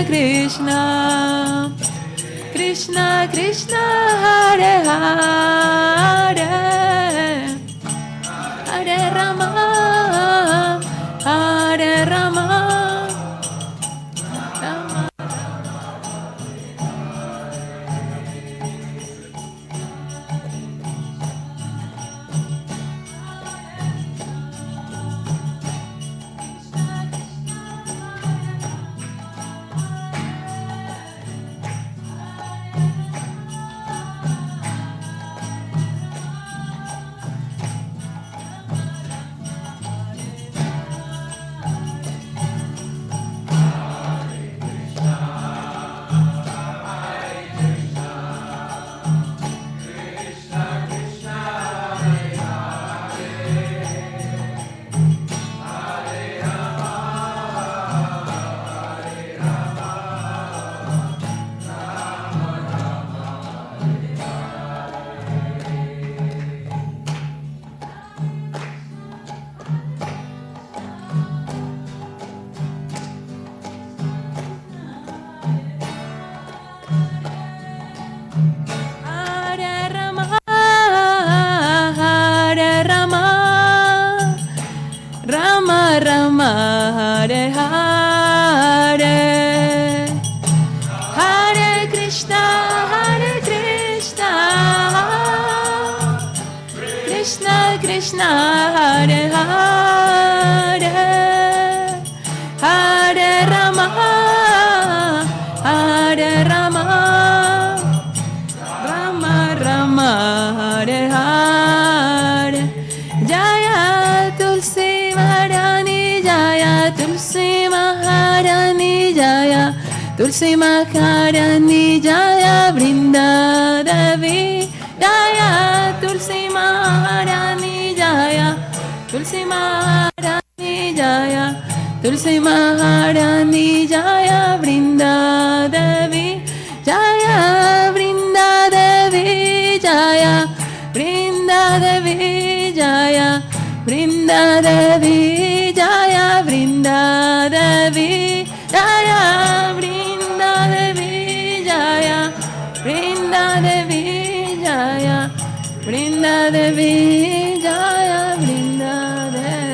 Krishna, Krishna Krishna, Hare Hare, Hare Rama, Hare Rama, Rama. Rama, Hare Hare, Hare Krishna, Krishna Krishna, Hare Hare, Hare Rama, Hare Rama, Rama Rama, Hare Hare, Jaya Tulsi Maharani, Jaya Tulsi Maharani, Jaya Tulsi Maharani, Jaya Vrinda Devi, Jaya Tulsi Maharani, Jaya Tulsi Maharani, Jaya Tulsi Maharani, Jaya Vrinda Devi, Jaya Vrinda Devi, Jaya Vrinda Devi, Jaya Vrinda Devi, Jaya Vrinda Devi, Jaya Vrinda Devi, Jaya Vrinda Devi, Jaya Vrinda Devi, Jaya Vrinda Devi.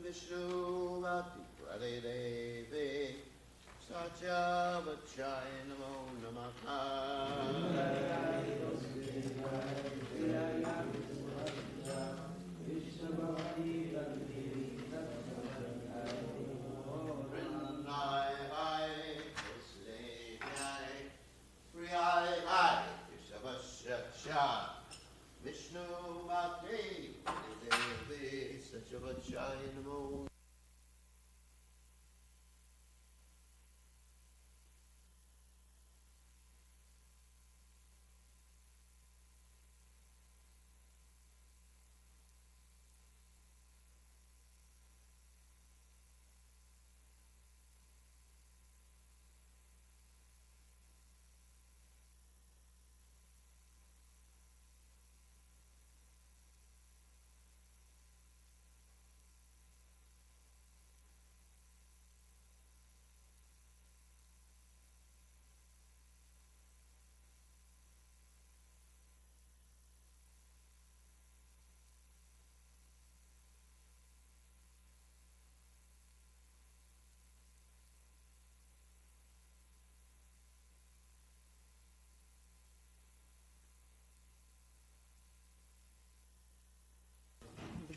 Vishnu Vati Prade Devi Satya Vachai Namo Namaha Vishnu Vati Devi Satya Vachai Namo.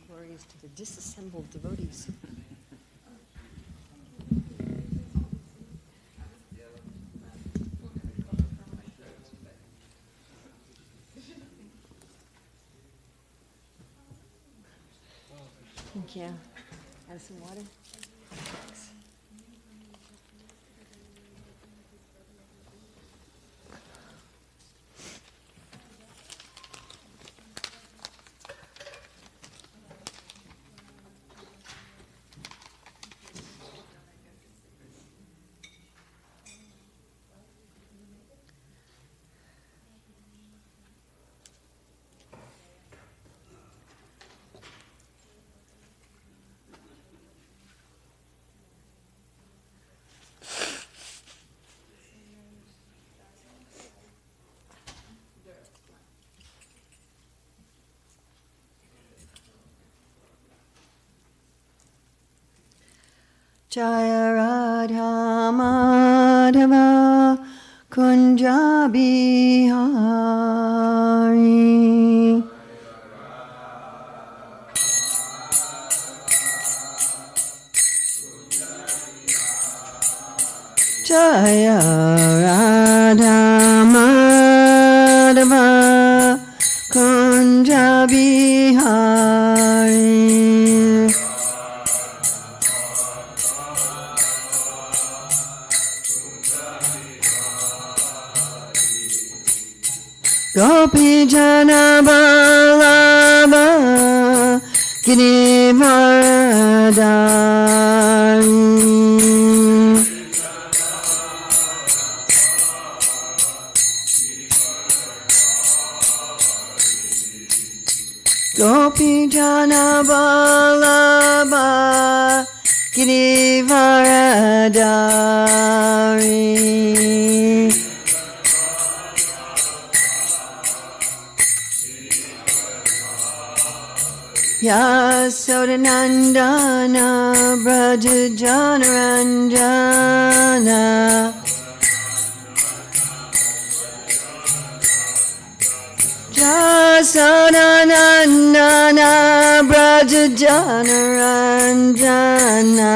Glories to the disassembled devotees. Thank you. Have some water. Jaya Radha Madhava Kunja Bihari Jaya Radha Madhava Kunja Bihari Gopi Jana Vallabha Girivaradari Gopi Jana Vallabha Girivaradari Yasodanandana Braja Janaranjana Yasodanandana Braja Janaranjana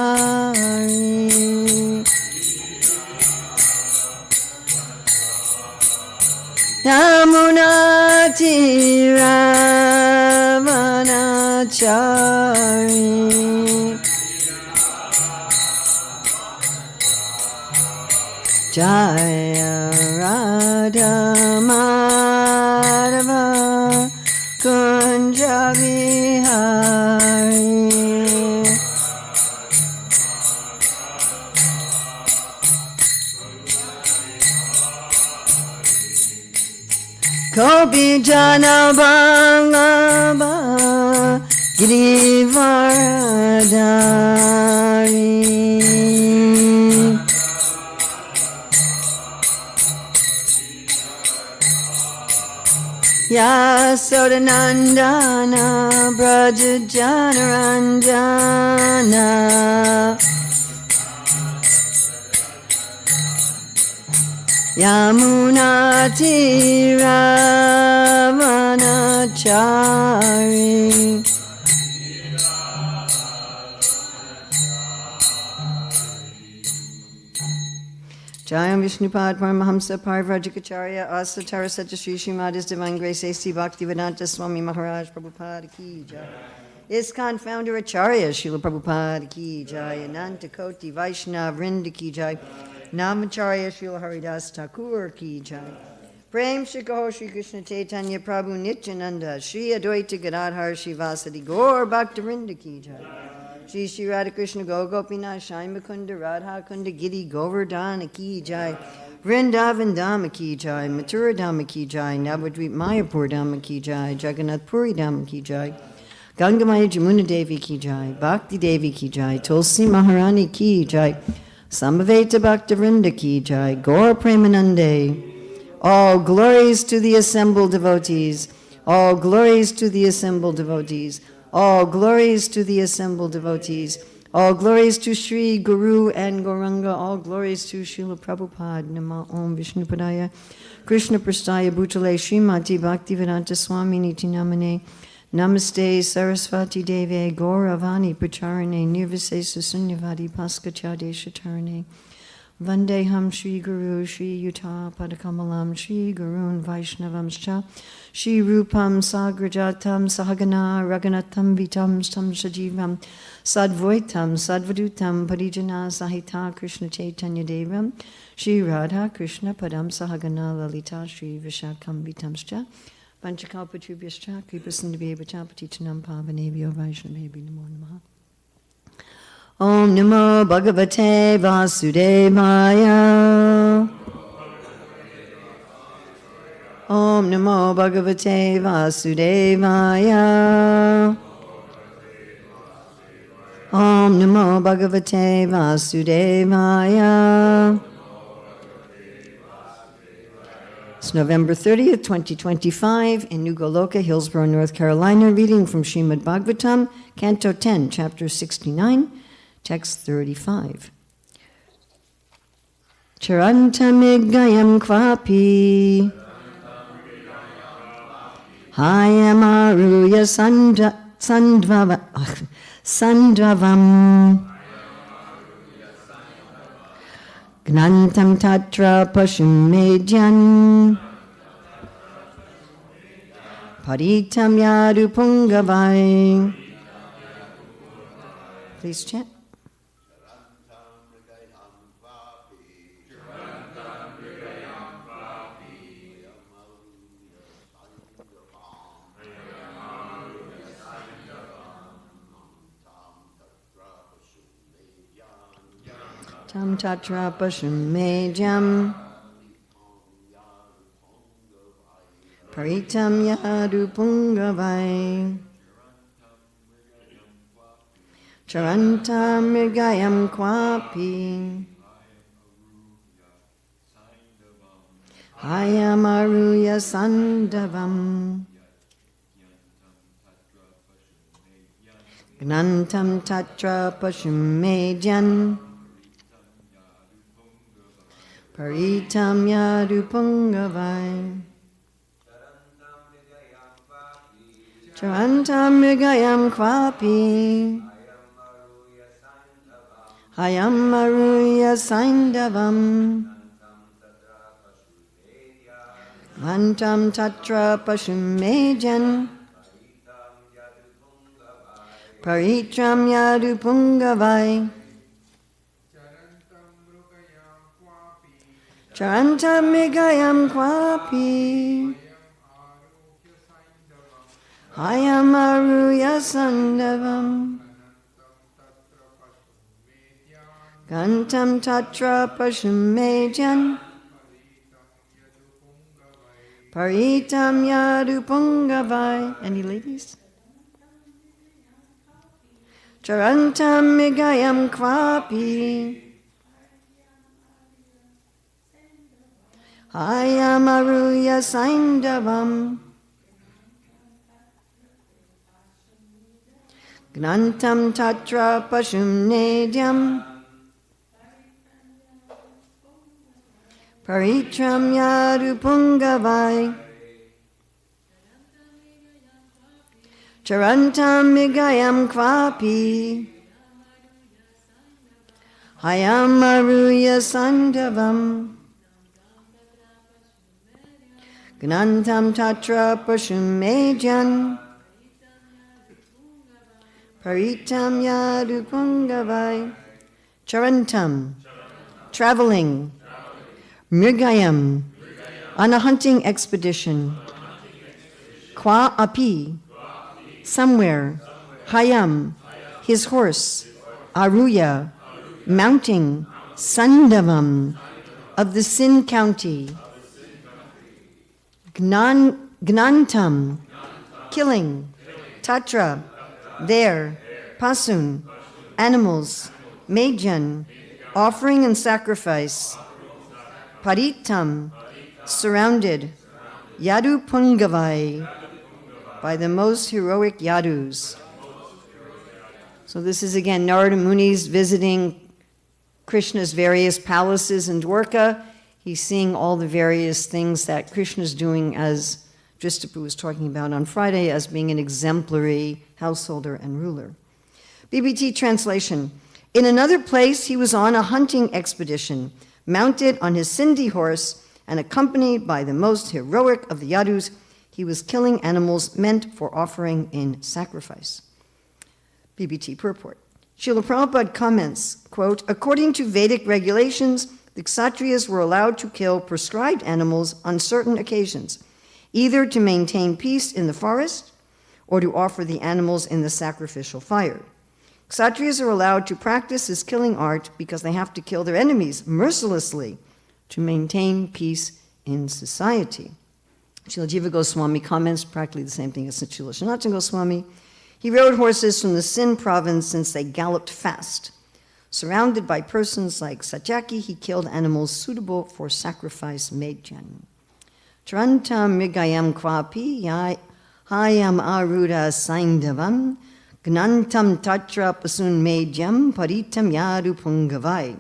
Yamunatiravanachari Yamunatiravanachari Jaya Radha Madhava Kunja Bihari Gopi Jana Vallabha Girivaradari Yasodanandana Braja Janaranjana Yamunatiravanachari Jayam Vishnupad Paramahamsa Parivrajikacharya Asatara Satyashri Srimad His Divine Grace A.C. Bhaktivedanta Swami Maharaj Prabhupada Ki Jai ISKCON Founder Acharya Srila Prabhupada Ki Jai Ananta Koti Vaishnav Vrinda Ki Jai Namacharya Srila Haridas Thakur Ki Jai Prem Shri Gaur Shri Krishna Chaitanya Prabhu Nityananda Shri Advaita Gadadhar Shri Vasadi Gaur Bhaktivinoda Ki Jai Shri Shri Radha Krishna Gopinath Shai Mukunda Radha Kunda Giri Govardhana Ki Jai Vrindavan Dhamma Ki Jai Mathura Dhamma Ki Jai Navadvip Mayapur Dhamma Ki Jai Jagannath Puri Dhamma Ki Jai Gangamaya Jamuna Devi Ki Jai Bhakti Devi Ki Jai Tulsi Maharani Ki Jai Samaveta Bhaktivinoda Ki Jai Gaur Premanande All glories to the assembled devotees All glories to the assembled devotees All glories to the assembled devotees. All glories to Sri Guru and Gauranga. All glories to Srila Prabhupada. Nama Om Vishnupadaya. Krishna Prastaya Bhutale Srimati Bhaktivedanta Swami Niti Namane. Namaste Sarasvati Deve Gauravani Pracharane Nirvisesa Sunyavadi Paskachade Shatarane. Vandeham Shri Guru Shri Yuta Padakamalam Shri Gurun Vaishnavamscha Shri Rupam Sagrajatam Sahagana Raganatam Vitam Stam Shajivam Sadvoitam Sadvadutam Parijana Sahita Krishna Chaitanya Devam Shri Radha Krishna Padam Sahagana Lalita Shri Vishakam Vitamscha Panchakalpatubhyascha Kripasindhavyevacha Patichanam Pavanebhyo Vaishnavebhyo Namo Namaha. Om Namo Bhagavate Vasudevaya. Om Namo Bhagavate Vasudevaya. Om Namo Bhagavate Vasudevaya. It's November 30th, 2025, in New Goloka, Hillsborough, North Carolina, reading from Srimad Bhagavatam, Canto 10, Chapter 69, Text 35. Charantamigayam kvapi hayamaruya sandvavam gnantam tatra pashum medyan paritam yadu pungavai. Please chant. Tam tatra pashum mejam paritam yadu pungavai charantam mrigayam kwapi hayamaruya sandavam gnantam tatra pashum medyan paritam yadu pungavai charantam mrigayam kwapi hayam maruya saindavam vantam tatra pashum medyan paritram yadu pungavai charantam mrigayam kwapi hayam maruya sandavam gantam tatra pashum medyan paritam yadu pungavai. Any ladies? Charantam mrigayam kwapi hayamaruya saindavam gnantam tatra pashum nedyam paritram yadu pungavai charantam mrigayam kwapi hayamaruya sandavam gnantam tatra pashum medyan paritam yadu pungavai. Charantam, traveling. Mrigayam, on a hunting expedition. Kwa api, somewhere. Hayam, his horse. Aruya, mounting. Sandavam, of the Sin county. Gnantam, killing. Tatra, there. Pasun, animals. Medyan, offering and sacrifice. Paritam, surrounded. Yadu Pungavai, by the most heroic Yadus. So this is again Narada Muni's visiting Krishna's various palaces in Dwarka. He's seeing all the various things that Krishna's doing, as Dristapu was talking about on Friday, as being an exemplary householder and ruler. BBT translation. In another place, he was on a hunting expedition. Mounted on his Sindhi horse and accompanied by the most heroic of the Yadus, he was killing animals meant for offering in sacrifice. BBT purport. Srila Prabhupada comments, quote, according to Vedic regulations, the Kshatriyas were allowed to kill prescribed animals on certain occasions, either to maintain peace in the forest or to offer the animals in the sacrificial fire. Kshatriyas are allowed to practice this killing art because they have to kill their enemies mercilessly to maintain peace in society. Srila Jiva Goswami comments practically the same thing as Srila Sanatana Goswami. He rode horses from the Sindh province since they galloped fast. Surrounded by persons like Satyaki, he killed animals suitable for sacrifice made genuine. Trantam migayam kwapi hayam aruda saindavam gnantam tatra pasun medyam paritam yadu pungavai.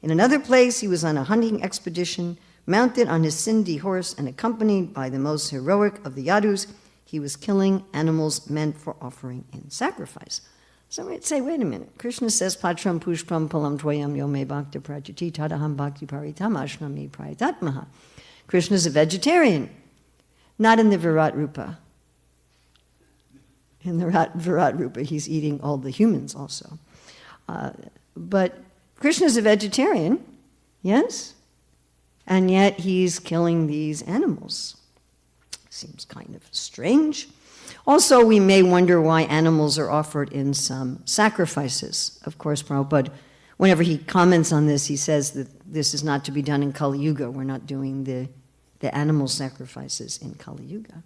In another place, he was on a hunting expedition, mounted on his Sindhi horse and accompanied by the most heroic of the Yadus. He was killing animals meant for offering in sacrifice. So we'd say, wait a minute. Krishna says, Patram pushpam palam tvayam yome bhakta prajati tadaham bhakti paritam ashrami prayatatmaha. Krishna's a vegetarian, not in the Virat Rupa. In the Virat Rupa, he's eating all the humans also. But Krishna's a vegetarian, yes? And yet he's killing these animals. Seems kind of strange. Also, we may wonder why animals are offered in some sacrifices. Of course, Prabhupada, whenever he comments on this, he says that this is not to be done in Kali Yuga. We're not doing the animal sacrifices in Kali Yuga.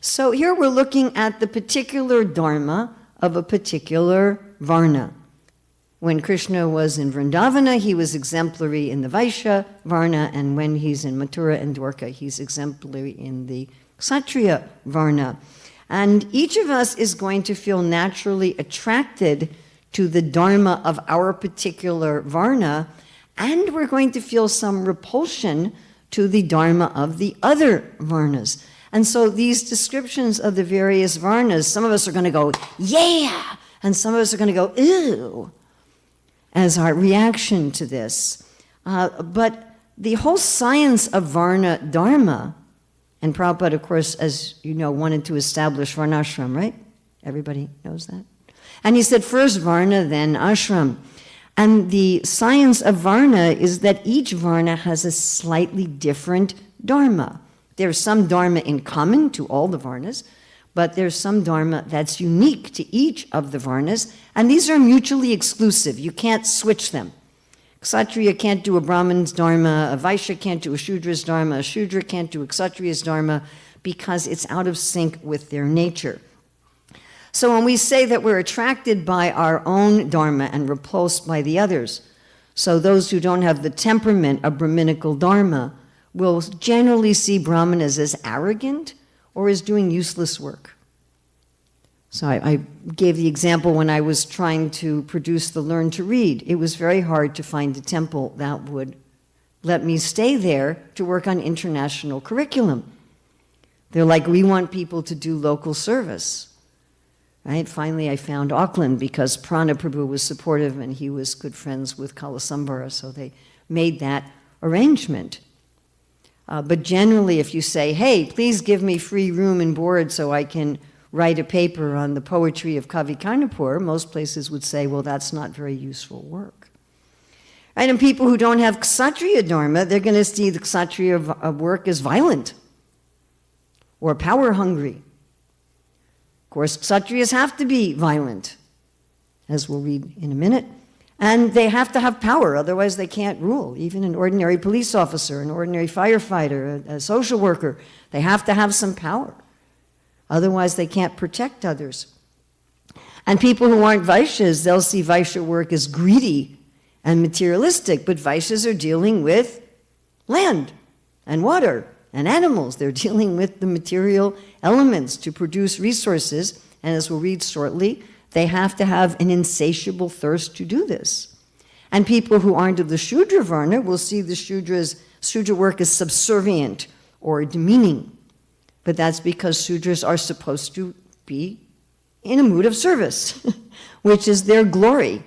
So here we're looking at the particular dharma of a particular varna. When Krishna was in Vrindavana, he was exemplary in the Vaishya Varna, and when he's in Mathura and Dwarka, he's exemplary in the Kshatriya Varna. And each of us is going to feel naturally attracted to the dharma of our particular Varna, and we're going to feel some repulsion to the dharma of the other Varnas. And so these descriptions of the various Varnas, some of us are going to go, yeah, and some of us are going to go, ew, as our reaction to this. But the whole science of Varna Dharma, and Prabhupada, of course, as you know, wanted to establish Varnashram, right? Everybody knows that? And he said first Varna, then Ashram. And the science of Varna is that each Varna has a slightly different Dharma. There's some Dharma in common to all the Varnas, but there's some Dharma that's unique to each of the Varnas, and these are mutually exclusive. You can't switch them. Kshatriya can't do a Brahman's Dharma, a Vaishya can't do a Shudra's Dharma, a Shudra can't do a Kshatriya's Dharma, because it's out of sync with their nature. So when we say that we're attracted by our own Dharma and repulsed by the others, so those who don't have the temperament of Brahminical Dharma will generally see Brahmanas as arrogant or as doing useless work. So I gave the example when I was trying to produce the Learn to Read. It was very hard to find a temple that would let me stay there to work on international curriculum. They're like, we want people to do local service. Right? Finally, I found Auckland because Prana Prabhu was supportive and he was good friends with Kalasambara, so they made that arrangement. But generally, if you say, hey, please give me free room and board so I can write a paper on the poetry of Kavi Karnapur, most places would say, well, that's not very useful work. Right? And people who don't have Kshatriya Dharma, they're going to see the Kshatriya work as violent or power-hungry. Of course, Kshatriyas have to be violent, as we'll read in a minute. And they have to have power, otherwise they can't rule. Even an ordinary police officer, an ordinary firefighter, a social worker, they have to have some power. Otherwise they can't protect others. And people who aren't Vaishyas, they'll see Vaishya work as greedy and materialistic, but Vaishyas are dealing with land and water and animals. They're dealing with the material elements to produce resources, and as we'll read shortly, they have to have an insatiable thirst to do this. And people who aren't of the Shudra Varna will see the Shudra work as subservient or demeaning. But that's because Shudras are supposed to be in a mood of service, which is their glory,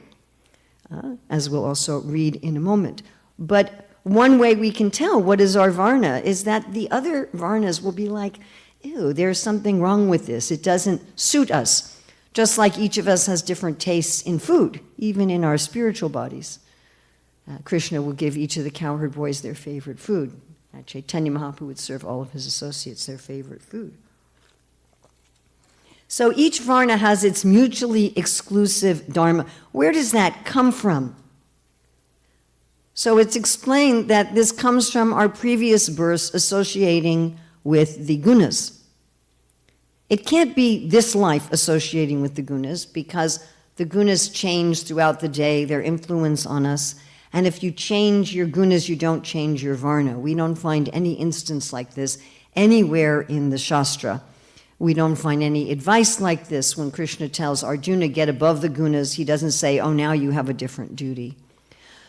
as we'll also read in a moment. But one way we can tell what is our varna is that the other varnas will be like, ew, there's something wrong with this. It doesn't suit us. Just like each of us has different tastes in food, even in our spiritual bodies. Krishna will give each of the cowherd boys their favorite food. Chaitanya Mahaprabhu would serve all of his associates their favorite food. So each varna has its mutually exclusive dharma. Where does that come from? So it's explained that this comes from our previous verse associating with the gunas. It can't be this life associating with the gunas because the gunas change throughout the day, their influence on us. And if you change your gunas, you don't change your varna. We don't find any instance like this anywhere in the Shastra. We don't find any advice like this when Krishna tells Arjuna, get above the gunas. He doesn't say, oh, now you have a different duty.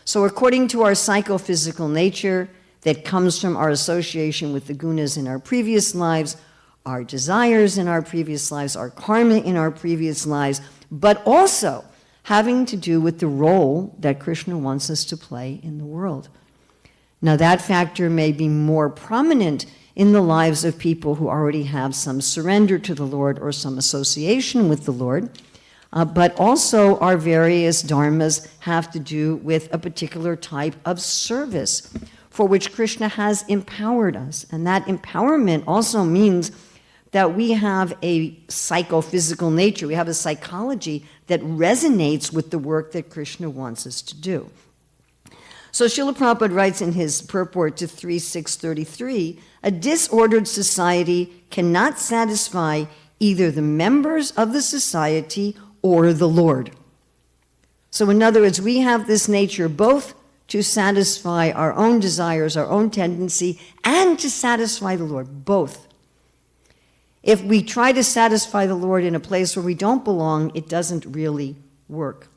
So according to our psychophysical nature that comes from our association with the gunas in our previous lives, our desires in our previous lives, our karma in our previous lives, but also having to do with the role that Krishna wants us to play in the world. Now that factor may be more prominent in the lives of people who already have some surrender to the Lord or some association with the Lord, but also our various dharmas have to do with a particular type of service for which Krishna has empowered us. And that empowerment also means that we have a psychophysical nature, we have a psychology that resonates with the work that Krishna wants us to do. So Srila Prabhupada writes in his purport to 3.633, a disordered society cannot satisfy either the members of the society or the Lord. So in other words, we have this nature both to satisfy our own desires, our own tendency, and to satisfy the Lord, both. If we try to satisfy the Lord in a place where we don't belong, it doesn't really work.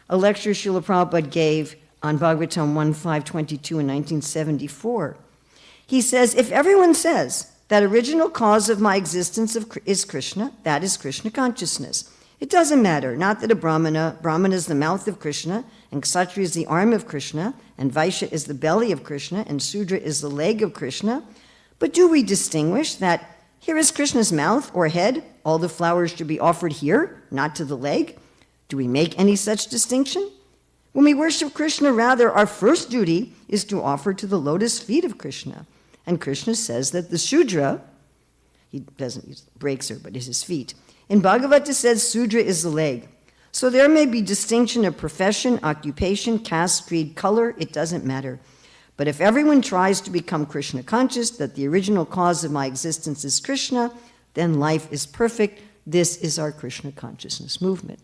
A lecture Srila Prabhupada gave on Bhagavatam 1.5.22 in 1974. He says, if everyone says that original cause of my existence is Krishna, that is Krishna consciousness. It doesn't matter, not that a Brahmana is the mouth of Krishna, and Kshatriya is the arm of Krishna, and Vaishya is the belly of Krishna, and Sudra is the leg of Krishna. But do we distinguish that here is Krishna's mouth or head, all the flowers should be offered here, not to the leg? Do we make any such distinction? When we worship Krishna, rather, our first duty is to offer to the lotus feet of Krishna. And Krishna says that the Sudra, he doesn't use breaks her, but is his feet. In Bhagavata says Sudra is the leg. So there may be distinction of profession, occupation, caste, creed, color, it doesn't matter. But if everyone tries to become Krishna conscious, that the original cause of my existence is Krishna, then life is perfect. This is our Krishna consciousness movement.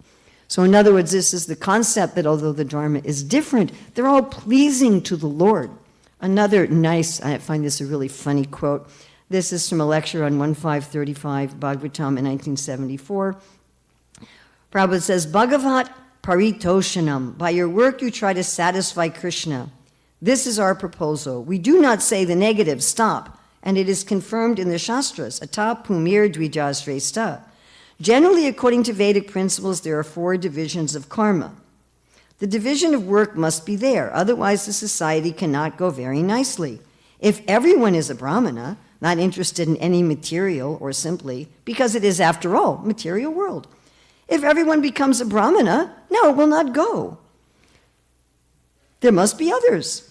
So in other words, this is the concept that although the Dharma is different, they're all pleasing to the Lord. Another nice, I find this a really funny quote. This is from a lecture on 1535 Bhagavatam in 1974. Prabhupada says, Bhagavat paritoshanam. By your work you try to satisfy Krishna. This is our proposal. We do not say the negative, stop. And it is confirmed in the Shastras, ata pumir dvijasresta. Generally, according to Vedic principles, there are 4 divisions of karma. The division of work must be there, otherwise the society cannot go very nicely. If everyone is a Brahmana, not interested in any material or simply, because it is, after all, material world. If everyone becomes a Brahmana, no, it will not go. There must be others.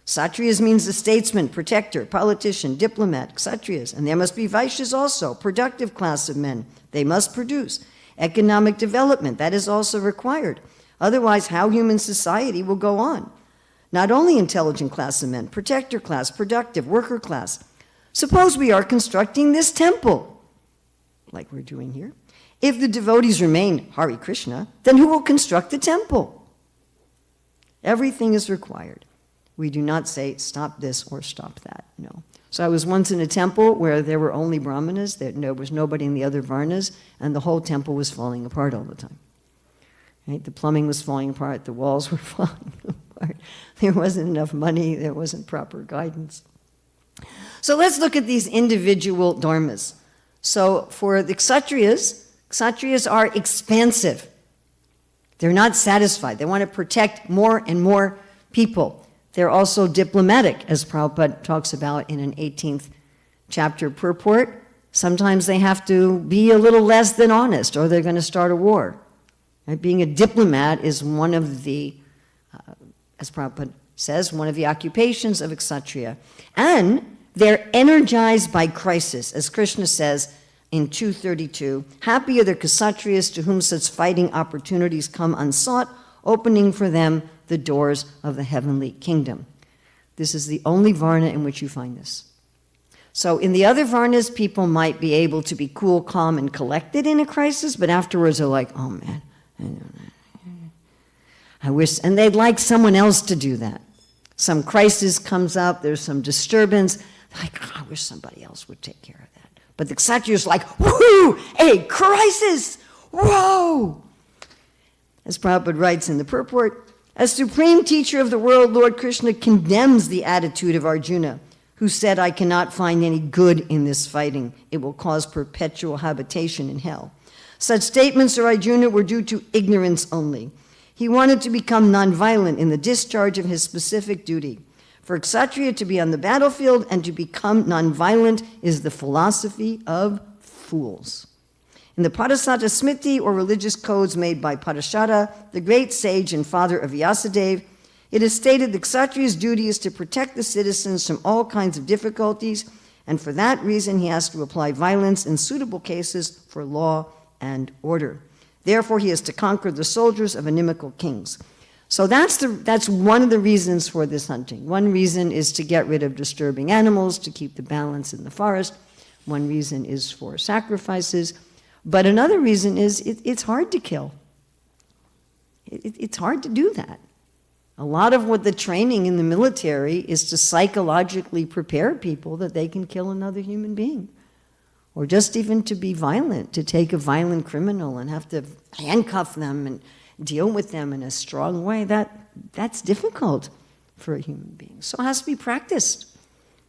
Kshatriyas means the statesman, protector, politician, diplomat, Kshatriyas. And there must be Vaishyas also, productive class of men. They must produce. Economic development, that is also required. Otherwise, how human society will go on? Not only intelligent class of men, protector class, productive, worker class. Suppose we are constructing this temple, like we're doing here. If the devotees remain Hare Krishna, then who will construct the temple? Everything is required. We do not say, stop this or stop that, no. So I was once in a temple where there were only Brahmanas, there was nobody in the other Varnas, and the whole temple was falling apart all the time. Right? The plumbing was falling apart, the walls were falling apart. There wasn't enough money, there wasn't proper guidance. So let's look at these individual dharmas. So for the Kshatriyas are expansive. They're not satisfied. They want to protect more and more people. They're also diplomatic, as Prabhupada talks about in an 18th chapter purport. Sometimes they have to be a little less than honest, or they're going to start a war. Right? Being a diplomat is one of the, as Prabhupada says, one of the occupations of Kshatriya. And they're energized by crisis, as Krishna says in 232, happy are the Kshatriyas to whom such fighting opportunities come unsought, opening for them the doors of the heavenly kingdom. This is the only varna in which you find this. So in the other varnas, people might be able to be cool, calm, and collected in a crisis, but afterwards they're like, oh man, I wish, and they'd like someone else to do that. Some crisis comes up, there's some disturbance, like, oh, I wish somebody else would take care of that. But the Kshatriya's like, woohoo, a crisis, whoa! As Prabhupada writes in the purport, as supreme teacher of the world, Lord Krishna condemns the attitude of Arjuna, who said, I cannot find any good in this fighting. It will cause perpetual habitation in hell. Such statements of Arjuna were due to ignorance only. He wanted to become nonviolent in the discharge of his specific duty. For Kshatriya to be on the battlefield and to become nonviolent is the philosophy of fools. In the Padasata Smriti, or religious codes made by Padashata, the great sage and father of Vyasadeva, it is stated that Kshatriya's duty is to protect the citizens from all kinds of difficulties, and for that reason he has to apply violence in suitable cases for law and order. Therefore he has to conquer the soldiers of inimical kings. So that's one of the reasons for this hunting. One reason is to get rid of disturbing animals, to keep the balance in the forest. One reason is for sacrifices. But another reason is it's hard to kill. It's hard to do that. A lot of what the training in the military is to psychologically prepare people that they can kill another human being. Or just even to be violent, to take a violent criminal and have to handcuff them and deal with them in a strong way. That's difficult for a human being. So it has to be practiced.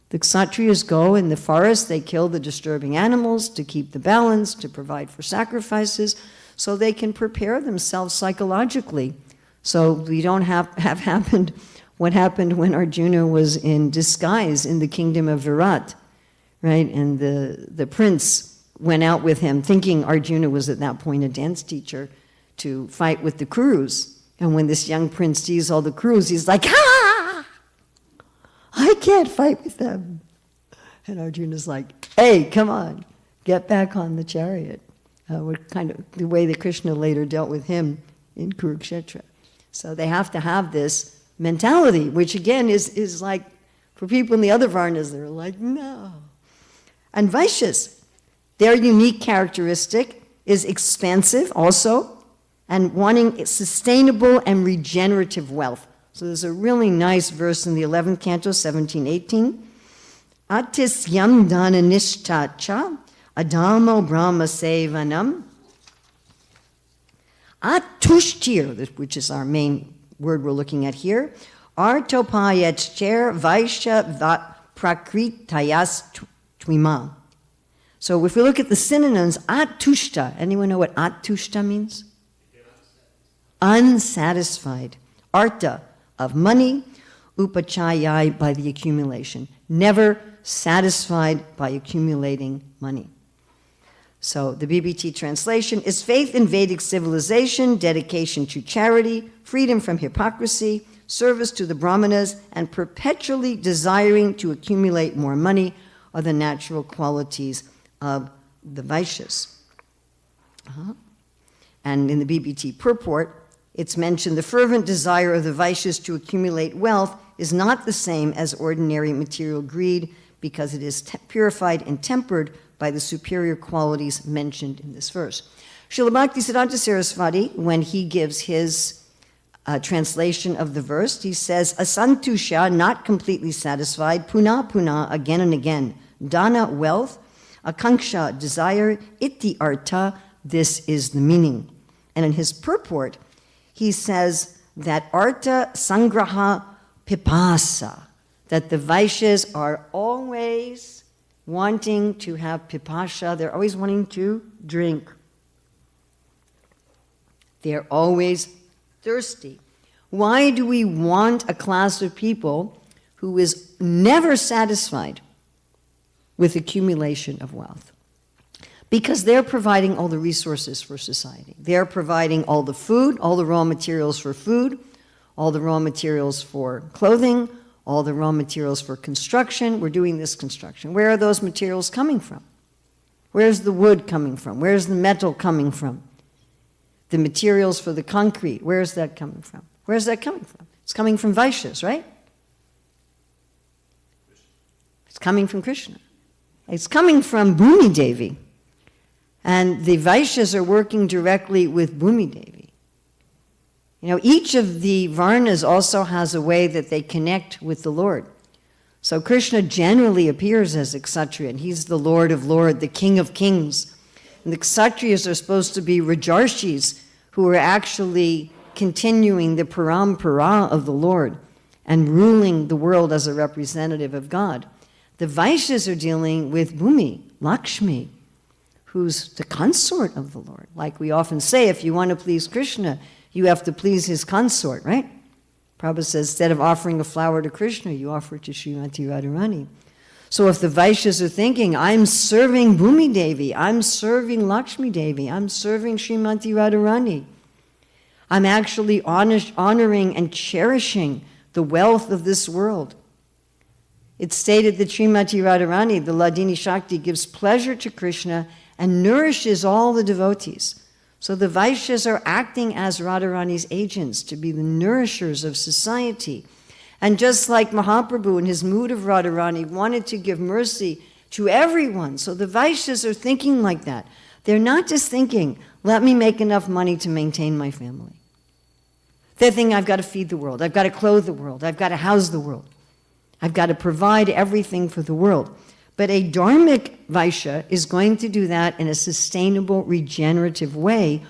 The Kshatriyas go in the forest, they kill the disturbing animals to keep the balance, to provide for sacrifices, so they can prepare themselves psychologically. So we don't have happened what happened when Arjuna was in disguise in the kingdom of Virat, right? And the prince went out with him, thinking Arjuna was at that point a dance teacher, to fight with the Kurus. And when this young prince sees all the Kurus, he's like, ah! I can't fight with them. And Arjuna's like, hey, come on, get back on the chariot. Kind of the way that Krishna later dealt with him in Kurukshetra. So they have to have this mentality, which again is like, for people in the other varnas, they're like, no. And Vaishyas, their unique characteristic is expansive also, and wanting sustainable and regenerative wealth. So there's a really nice verse in the 11th canto, 17-18. Atisyam dana nishtacha adamo brahma sevanam atushtir, which is our main word we're looking at here, artopayachcher vaishya vat prakritayas twima. So if we look at the synonyms, atushta, anyone know what atushta means? Unsatisfied. Arta, of money, upachayai, by the accumulation. Never satisfied by accumulating money. So the BBT translation is faith in Vedic civilization, dedication to charity, freedom from hypocrisy, service to the brahmanas, and perpetually desiring to accumulate more money are the natural qualities of the Vaishyas. And in the BBT purport, it's mentioned the fervent desire of the Vaishyas to accumulate wealth is not the same as ordinary material greed because it is purified and tempered by the superior qualities mentioned in this verse. Srila Bhaktisiddhanta Saraswati, when he gives his translation of the verse, he says, asantusha, not completely satisfied, puna puna, again and again, dana, wealth, akanksha, desire, iti artha, this is the meaning. And in his purport, he says that artha sangraha pipasa, that the Vaishyas are always wanting to have pipasha, they're always wanting to drink. They're always thirsty. Why do we want a class of people who is never satisfied with accumulation of wealth? Because they're providing all the resources for society. They're providing all the food, all the raw materials for food, all the raw materials for clothing, all the raw materials for construction. We're doing this construction. Where are those materials coming from? Where's the wood coming from? Where's the metal coming from? The materials for the concrete, where's that coming from? Where's that coming from? It's coming from Vaishyas, right? It's coming from Krishna. It's coming from Bhumi Devi. And the Vaishyas are working directly with Bhumi Devi. You know, each of the Varnas also has a way that they connect with the Lord. So Krishna generally appears as a Kshatriya, and he's the Lord of Lords, the King of Kings. And the Kshatriyas are supposed to be Rajarshis, who are actually continuing the parampara of the Lord and ruling the world as a representative of God. The Vaishyas are dealing with Bhumi, Lakshmi, who's the consort of the Lord. Like we often say, if you want to please Krishna, you have to please his consort, right? Prabhupada says, instead of offering a flower to Krishna, you offer it to Srimati Radharani. So if the Vaishyas are thinking, I'm serving Bhumi Devi, I'm serving Lakshmi Devi, I'm serving Srimati Radharani, I'm actually honoring and cherishing the wealth of this world. It's stated that Srimati Radharani, the Ladini Shakti, gives pleasure to Krishna and nourishes all the devotees. So the Vaishyas are acting as Radharani's agents to be the nourishers of society. And just like Mahaprabhu in his mood of Radharani wanted to give mercy to everyone, so the Vaishyas are thinking like that. They're not just thinking, let me make enough money to maintain my family. They're thinking, I've got to feed the world, I've got to clothe the world, I've got to house the world, I've got to provide everything for the world. But a dharmic Vaishya is going to do that in a sustainable, regenerative way,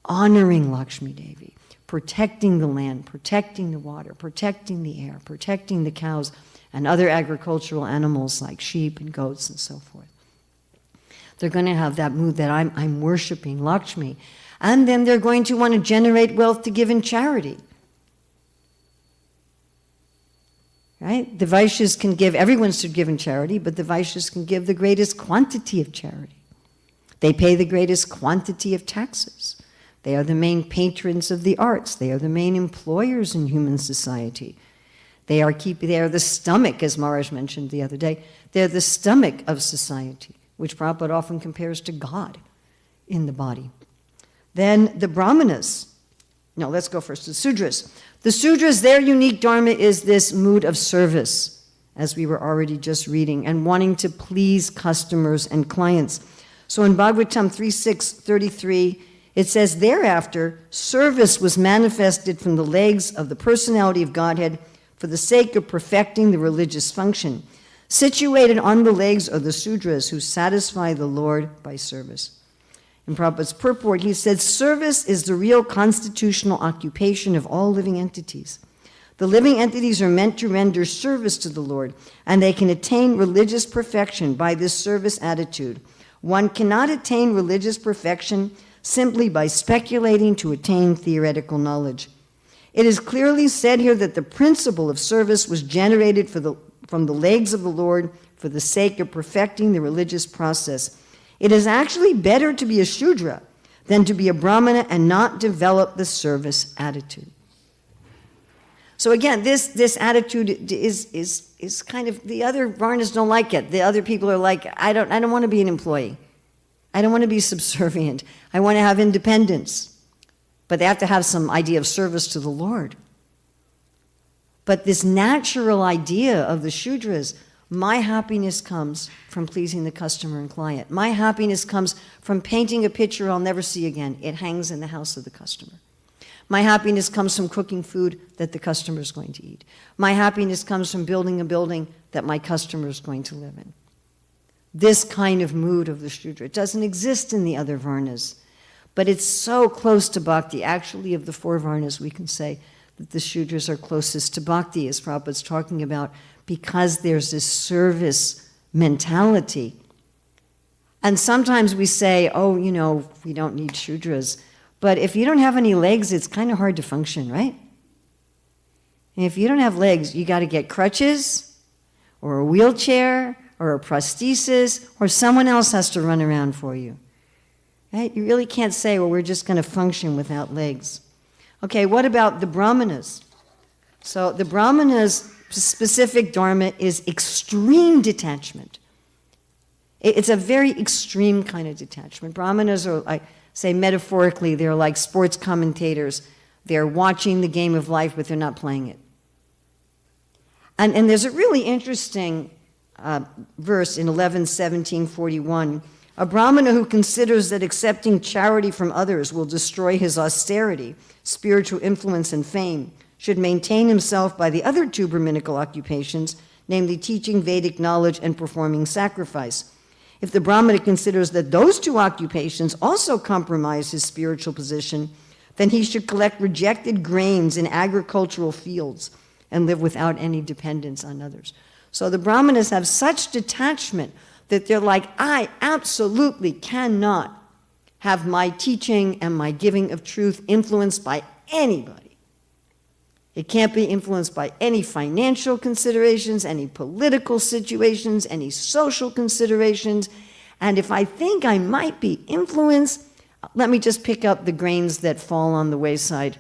honoring Lakshmi Devi, protecting the land, protecting the water, protecting the air, protecting the cows and other agricultural animals like sheep and goats and so forth. They're going to have that mood that I'm worshiping Lakshmi. And then they're going to want to generate wealth to give in charity. Right? The Vaishyas can give, everyone should give in charity, but the Vaishyas can give the greatest quantity of charity. They pay the greatest quantity of taxes. They are the main patrons of the arts. They are the main employers in human society. They are the stomach, as Maharaj mentioned the other day. They're the stomach of society, which Prabhupada often compares to God in the body. Then the Brahmanas. No, let's go first to the Sudras. The Sudras, their unique dharma is this mood of service, as we were already just reading, and wanting to please customers and clients. So in Bhagavatam 3.6.33, it says, thereafter, service was manifested from the legs of the personality of Godhead for the sake of perfecting the religious function. Situated on the legs are the Sudras who satisfy the Lord by service. In Prabhupada's purport, he said, service is the real constitutional occupation of all living entities. The living entities are meant to render service to the Lord, and they can attain religious perfection by this service attitude. One cannot attain religious perfection simply by speculating to attain theoretical knowledge. It is clearly said here that the principle of service was generated from the legs of the Lord for the sake of perfecting the religious process. It is actually better to be a Shudra than to be a Brahmana and not develop the service attitude. So again, this attitude is kind of, the other Varnas don't like it. The other people are like, I don't want to be an employee. I don't want to be subservient. I want to have independence. But they have to have some idea of service to the Lord. But this natural idea of the Shudras, my happiness comes from pleasing the customer and client. My happiness comes from painting a picture I'll never see again. It hangs in the house of the customer. My happiness comes from cooking food that the customer is going to eat. My happiness comes from building a building that my customer is going to live in. This kind of mood of the Shudra, it doesn't exist in the other Varnas, but it's so close to Bhakti. Actually, of the four Varnas, we can say that the Shudras are closest to Bhakti, as Prabhupada's talking about, because there's this service mentality. And sometimes we say, oh, you know, we don't need Shudras. But if you don't have any legs, it's kind of hard to function, right? And if you don't have legs, you got to get crutches or a wheelchair or a prosthesis, or someone else has to run around for you. Right? You really can't say, well, we're just going to function without legs. Okay, what about the Brahmanas? So the Brahmanas' specific dharma is extreme detachment. It's a very extreme kind of detachment. Brahmanas are, I say metaphorically, they're like sports commentators. They're watching the game of life, but they're not playing it. And there's a really interesting verse in 11:17:41. A Brahmana who considers that accepting charity from others will destroy his austerity, spiritual influence, and fame should maintain himself by the other two Brahminical occupations, namely teaching Vedic knowledge and performing sacrifice. If the Brahmana considers that those two occupations also compromise his spiritual position, then he should collect rejected grains in agricultural fields and live without any dependence on others. So the Brahmanas have such detachment that they're like, I absolutely cannot have my teaching and my giving of truth influenced by anybody. It can't be influenced by any financial considerations, any political situations, any social considerations. And if I think I might be influenced, let me just pick up the grains that fall on the wayside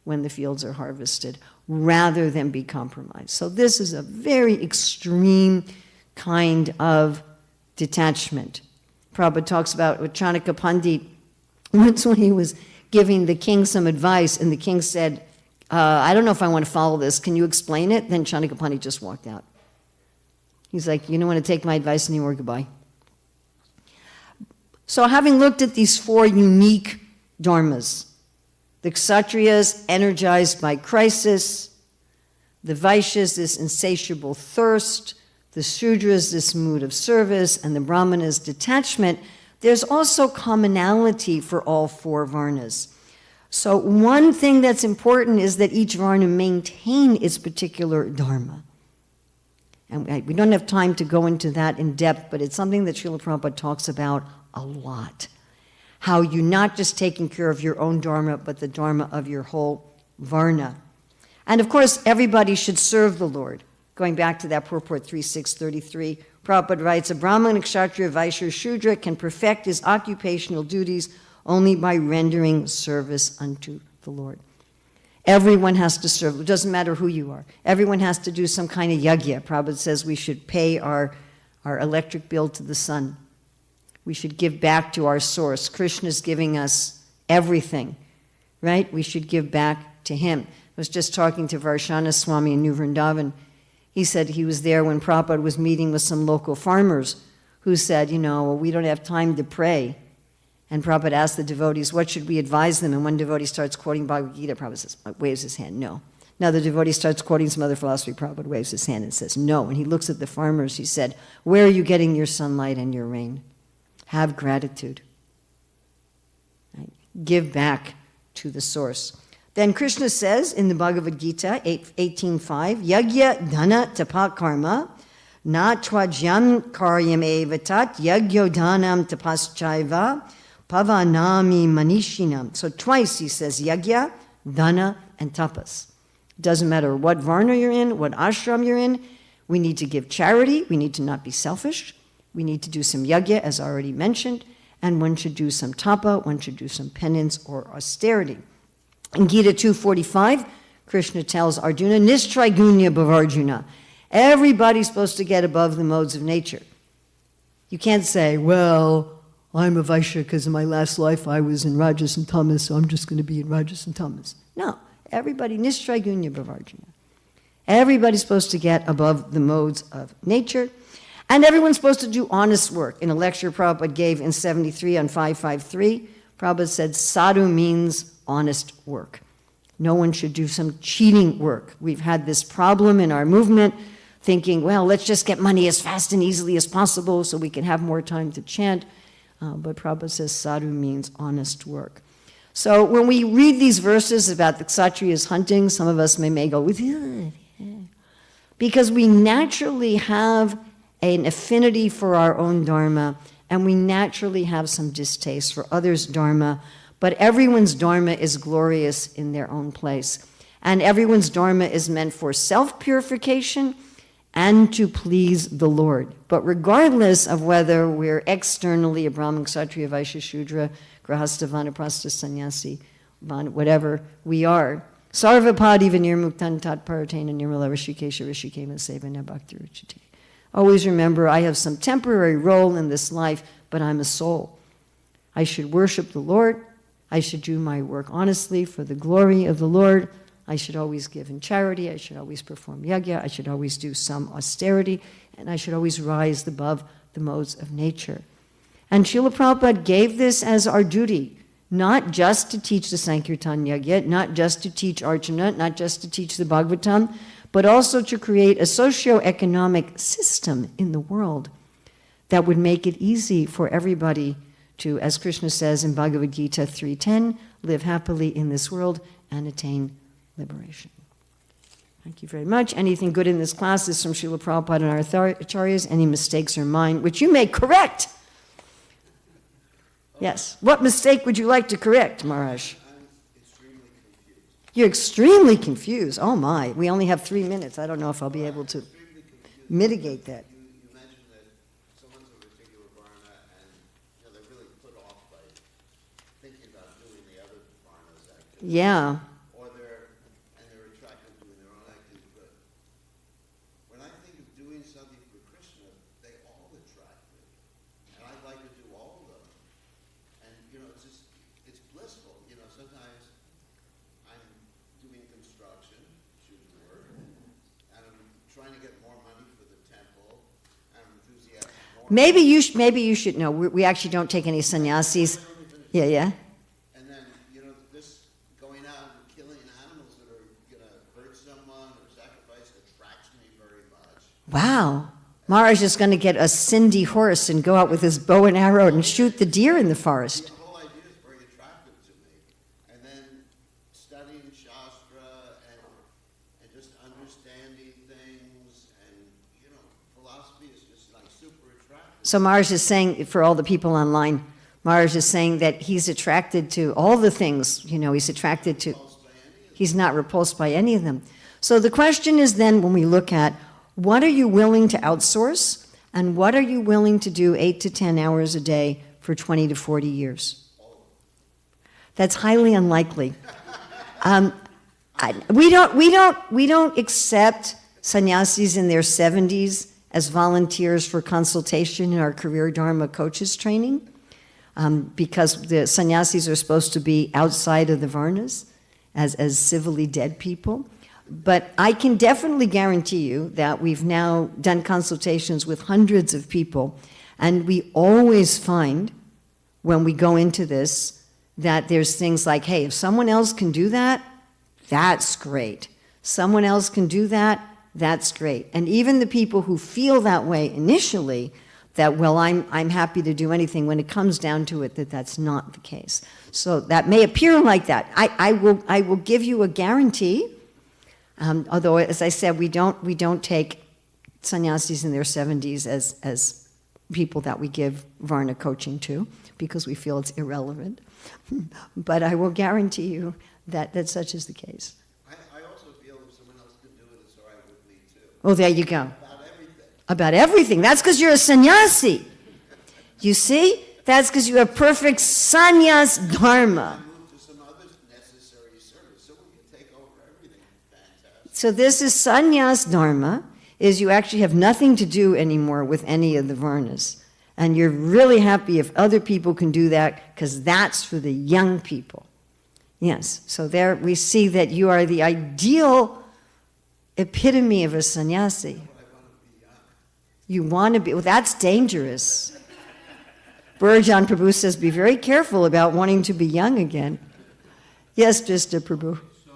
when the fields are harvested, rather than be compromised. So this is a very extreme kind of detachment. Prabhupada talks about what Chanakya Pandit, once when he was giving the king some advice, and the king said, I don't know if I want to follow this, can you explain it? Then Chanakya Pandit just walked out. He's like, you don't want to take my advice anymore, goodbye. So having looked at these four unique dharmas, the Kshatriyas energized by crisis, the Vaishyas this insatiable thirst, the Shudras this mood of service, and the Brahmanas detachment, there's also commonality for all four Varnas. So one thing that's important is that each Varna maintain its particular dharma. And we don't have time to go into that in depth, but it's something that Srila Prabhupada talks about a lot. How you're not just taking care of your own dharma, but the dharma of your whole Varna. And of course, everybody should serve the Lord. Going back to that purport 3.6.33, Prabhupada writes, a Brahman, Kshatriya, Vaishya, Shudra can perfect his occupational duties only by rendering service unto the Lord. Everyone has to serve. It doesn't matter who you are. Everyone has to do some kind of yajna. Prabhupada says we should pay our electric bill to the sun. We should give back to our source. Krishna's giving us everything, right? We should give back to him. I was just talking to Varshana Swami in New Vrindavan. He said he was there when Prabhupada was meeting with some local farmers who said, we don't have time to pray. And Prabhupada asked the devotees, what should we advise them? And one devotee starts quoting Bhagavad Gita. Prabhupada says, waves his hand, no. Another devotee starts quoting some other philosophy. Prabhupada waves his hand and says, no. And he looks at the farmers. He said, where are you getting your sunlight and your rain? Have gratitude. Right? Give back to the source. Then Krishna says in the Bhagavad Gita 18.5, Yagya dana tapa karma na twajyam karyam evatat yagyo danam tapaschaiva pavanami manishinam. So twice he says yagya, dana, and tapas. It doesn't matter what varna you're in, what ashram you're in. We need to give charity. We need to not be selfish. We need to do some yajna, as already mentioned, and one should do some tapa, one should do some penance or austerity. In Gita 2.45, Krishna tells Arjuna, Nishtraigunya Bhavarjuna. Everybody's supposed to get above the modes of nature. You can't say, well, I'm a Vaishya because in my last life I was in Rajas and Tamas, so I'm just going to be in Rajas and Tamas. No, everybody, Nishtraigunya Bhavarjuna. Everybody's supposed to get above the modes of nature. And everyone's supposed to do honest work. In a lecture Prabhupada gave in 73 on 553, Prabhupada said sadhu means honest work. No one should do some cheating work. We've had this problem in our movement, thinking, well, let's just get money as fast and easily as possible so we can have more time to chant. But Prabhupada says sadhu means honest work. So when we read these verses about the Kshatriyas hunting, some of us may go, because we naturally have an affinity for our own dharma, and we naturally have some distaste for others' dharma, but everyone's dharma is glorious in their own place. And everyone's dharma is meant for self-purification and to please the Lord. But regardless of whether we're externally a Brahmin, Kshatriya, Vaishya, Shudra, Grahastha, Vanaprastha, Sannyasi, whatever we are, Sarvapadi Vinirmuktan Tat Paratena Nirmala Rishikesha Rishikema Sevana Bhakti Ruchite. Always remember, I have some temporary role in this life, but I'm a soul. I should worship the Lord. I should do my work honestly for the glory of the Lord. I should always give in charity. I should always perform yajna. I should always do some austerity. And I should always rise above the modes of nature. And Srila Prabhupada gave this as our duty, not just to teach the Sankirtan Yajna, not just to teach Archana, not just to teach the Bhagavatam, but also to create a socio-economic system in the world that would make it easy for everybody to, as Krishna says in Bhagavad Gita 3:10, live happily in this world and attain liberation. Thank you very much. Anything good in this class is from Srila Prabhupada and our acharyas. Any mistakes are mine, which you may correct. Yes. What mistake would you like to correct, Maharaj? I'm extremely confused. You're extremely confused. Oh my, we only have 3 minutes. I don't know if I'll be able to mitigate that. You mentioned that someone's a particular varna and they're really put off by thinking about doing the other varna's activities. Yeah. Or they're attracted to doing their own activities. But when I think of doing something for Krishna, they all attract me. And I'd like to do all of them. And, it's blissful. Sometimes I'm doing construction, shooting work, and I'm trying to get more money for the temple, and I'm enthusiastic. Maybe you should know. We actually don't take any sannyasis. Yeah. And then, this going out and killing animals that are going to hurt someone or sacrifice attracts me very much. Wow. Maharaj is going to get a Sindhi horse and go out with his bow and arrow and shoot the deer in the forest. The whole idea is very attractive to me. And then studying Shastra and just understanding things and, philosophy is just like super attractive. So Maharaj is saying, for all the people online, Maharaj is saying that he's attracted to all the things, he's attracted to, he's not repulsed by any of them. So the question is then, when we look at, what are you willing to outsource, and what are you willing to do 8 to 10 hours a day for 20 to 40 years? That's highly unlikely. We don't accept sannyasis in their 70s as volunteers for consultation in our career dharma coaches training, because the sannyasis are supposed to be outside of the varnas as civilly dead people. But I can definitely guarantee you that we've now done consultations with hundreds of people, and we always find, when we go into this, that there's things like, hey, if someone else can do that, that's great. Someone else can do that, that's great. And even the people who feel that way initially, that, well, I'm happy to do anything, when it comes down to it, that's not the case. So that may appear like that. I will give you a guarantee. Although, as I said, we don't take sannyasis in their 70s as people that we give varna coaching to, because we feel it's irrelevant. But I will guarantee you that such is the case. I also feel if someone else could do it, it's all right with me too. Oh, there you go. About everything. About everything. That's because you're a sannyasi. You see? That's because you have perfect sannyas dharma. Move to some other necessary service. Someone can take over everything. Fantastic. So this is sannyas dharma, is you actually have nothing to do anymore with any of the varnas. And you're really happy if other people can do that, because that's for the young people. Yes, so there we see that you are the ideal epitome of a sannyasi. You want to be, well, that's dangerous. Burjan Prabhu says, be very careful about wanting to be young again. Yes, Jista Prabhu. So,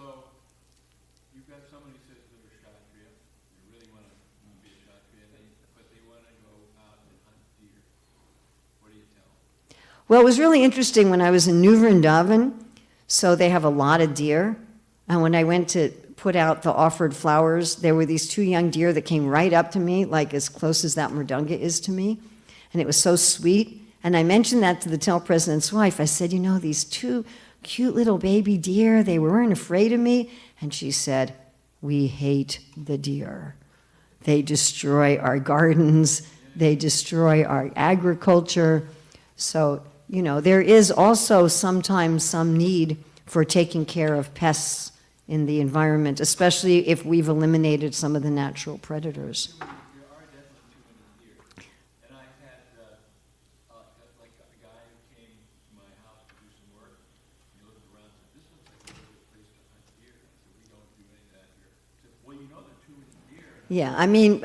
you've got somebody who says they're a Kshatriya, you really want to be a Kshatriya, but they want to go out and hunt deer. What do you tell them? Well, it was really interesting when I was in New Vrindavan, so they have a lot of deer, and when I went to put out the offered flowers, there were these 2 young deer that came right up to me, like as close as that mridanga is to me, and it was so sweet. And I mentioned that to the tel president's wife. I said, these 2 cute little baby deer, they weren't afraid of me. And she said, "We hate the deer. They destroy our gardens. They destroy our agriculture." So, there is also sometimes some need for taking care of pests in the environment, especially if we've eliminated some of the natural predators. There are definitely too many deer. And I had, like a guy who came to my house to do some work, and he looked around and said, "This looks like a really good place to hunt deer." And I said, "We don't do any of that here." He said, "Well, there are too many deer." Yeah, I mean,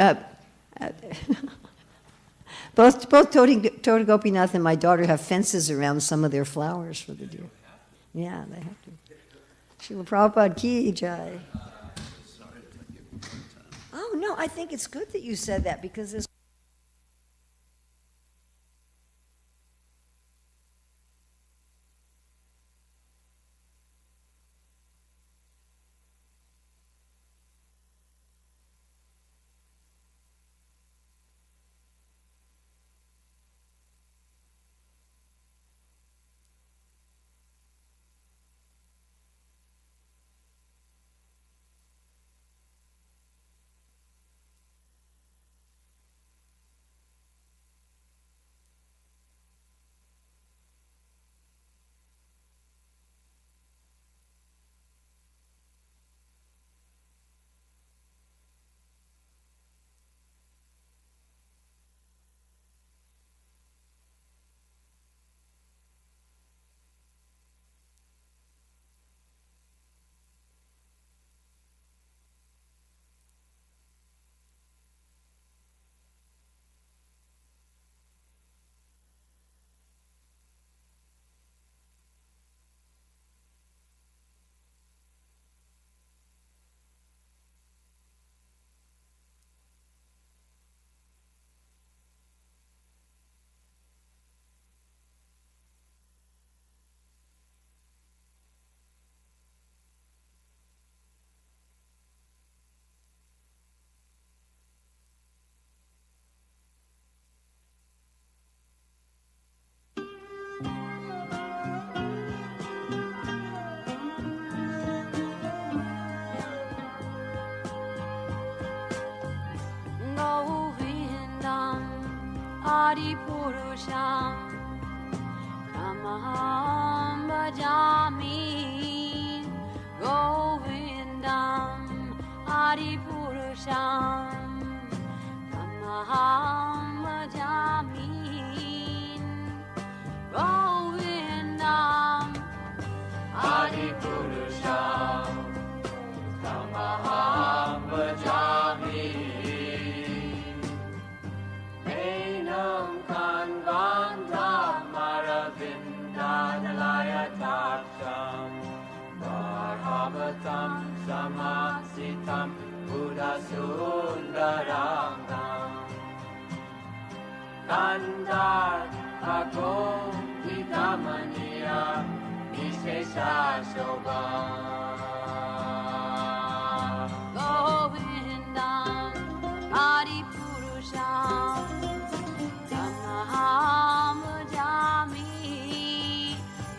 both Tota Gopinath and my daughter have fences around some of their flowers for the deer. Yeah, they have to. Srila Prabhupada ki jai. Oh, no, I think it's good that you said that because there's Adipurusham Kamaham Bhajami Govindam Adipurusham Kamaham Bhajami Govindam Adipurusham Kamaham Bhajami Enam Kanvandam Maravindanalayataptam Varhavatam Samasitam Buddhasundarangam Kandar Agom Vidamaniya Vishesha Shobham Govindam Adipurusham Kamaham Bhajami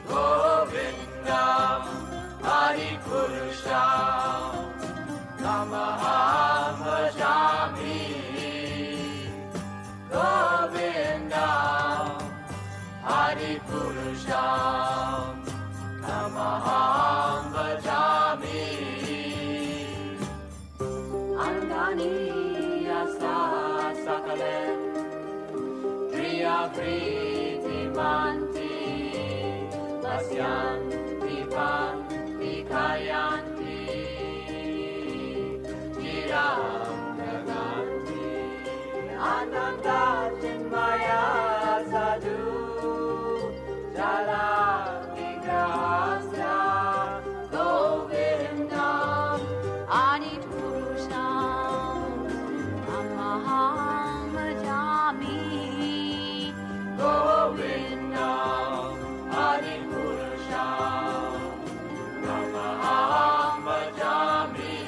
Govindam Adipurusham Kamaham Bhajami Govindam Adipurusham Kamaham Bhajami Angani Yasa Sakalen Priya Priti Manti Vasyanti Panti Kayanti Chiram Naganti Ananda Chinmaya Sadhu Jala Vigrahasya Govindam Adipurusham Kamaham Bhajami Govindam Adipurusham Kamaham Bhajami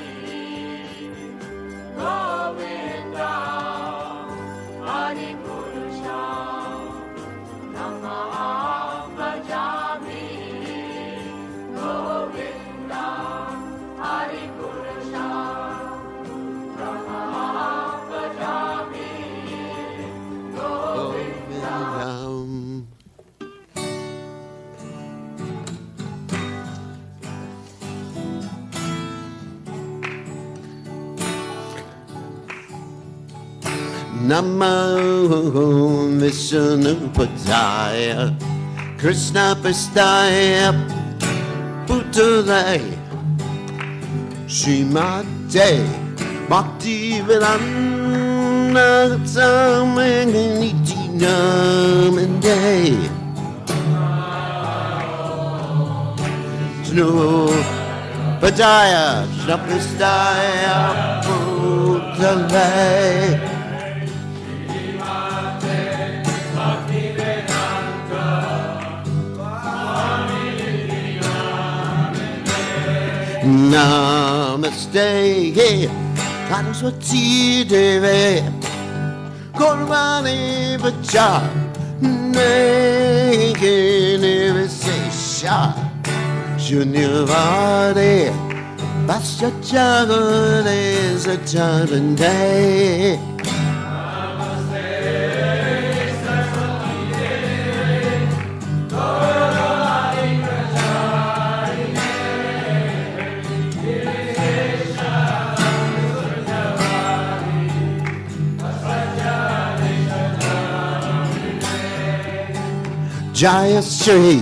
Govindam Namo Vishnu Padaya Krishna Pastaya Bhutale Srimate Bhakti Vedanta Samaniti Namande Snu Padaya Krishna Pastaya Bhutale Namaste, Saraswati Devi, Korvani Vacha, Neke Nivesesha, Shunyavade, Vasyachagade Sachavande. Jaya Sri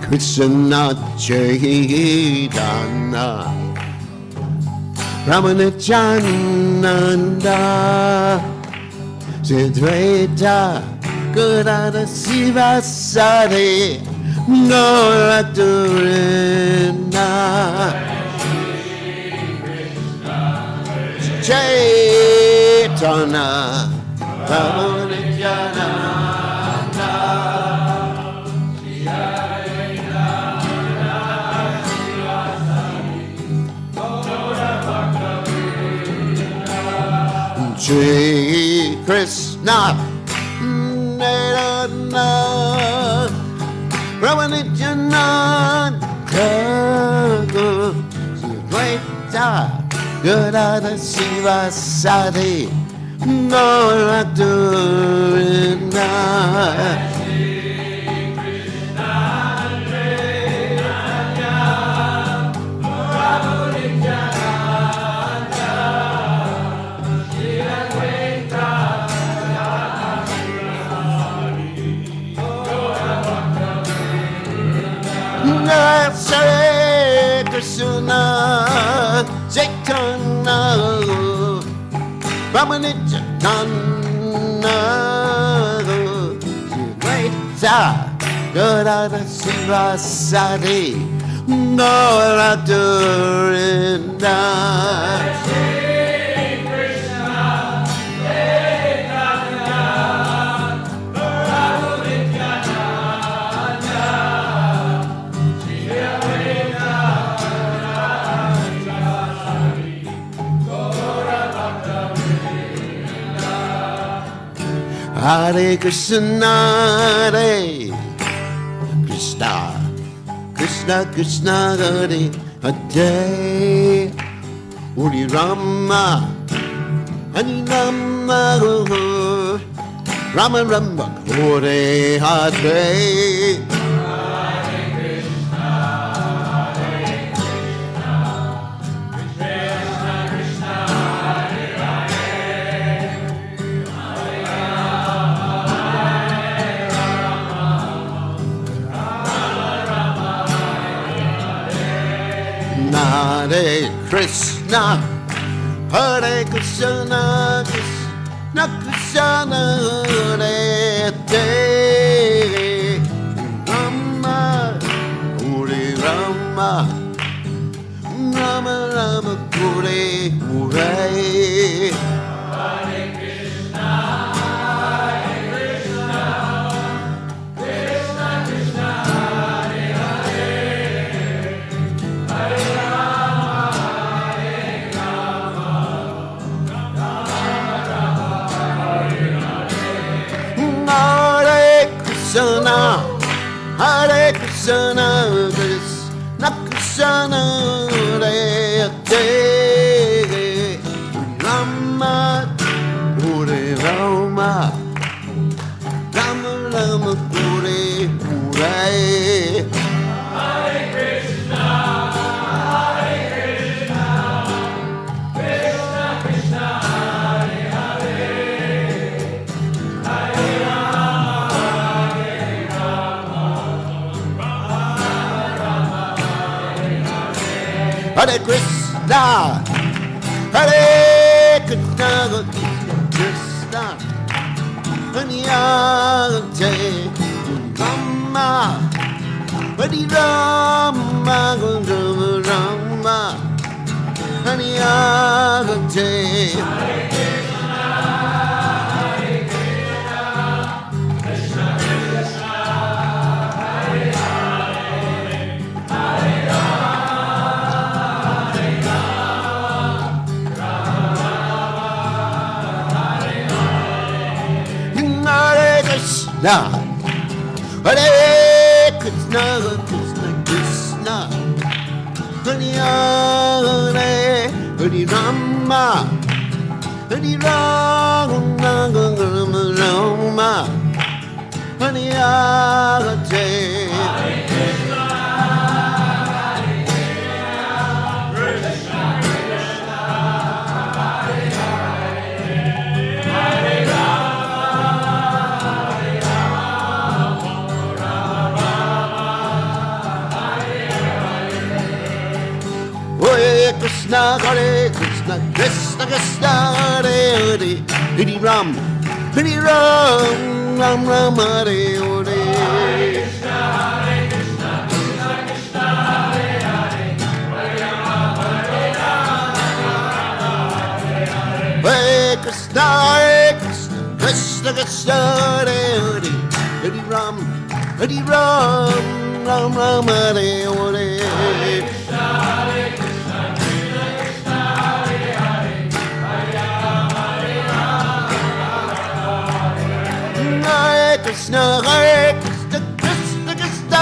Krishna Chaitanya Ramanachananda Siddhartha Gurada Sivasari Noraturina Chaitanya Ramanachananda Shri Krishna Nirana Ramanachananda Siddhartha Gurada Sivasari Noraturina Hare Krishna Chaitanya Ramanachananda Siddhartha Gurada Sivasari Noraturina Hare Krishna, Hare Krishna, Krishna Krishna, Hare Hare, Hare Rama, Hare Rama, Rama Rama, Hare Hare. Hare Krishna, Hare Krishna, Krishna Krishna, Hare Hare, Rama, Hare Rama, Rama Rama, Hare Hare. Krishna, Hare Krishna, Krishna Krishna, Hare Hare, Rama, Hare Rama, Rama Rama, Hare Hare. Hare Krishna, Hare Krishna, Krishna Krishna, Hare Hare. Hare Krishna, Hare Krishna, Krishna, Hare Rama, Hare Rama, Rama, Hare Krishna, Hare Krishna, Krishna Krishna, Hare Hare, Hare Rama, Hare Rama, Rama, Hare Krishna, Hare Krishna, Krishna Krishna, Hare Hare, Hare Ram, Hare Ram, Ram Ram, Hare Hare. Hare Krishna, Krishna Krishna, Hare Hare, Hare Ram, Hare Ram, Hare Krishna, Krishna Krishna, Hare Hare, Hare Ram, Hare Ram, Ram Ram, Hare Hare. Krishna, Hare Krishna, Krishna Krishna,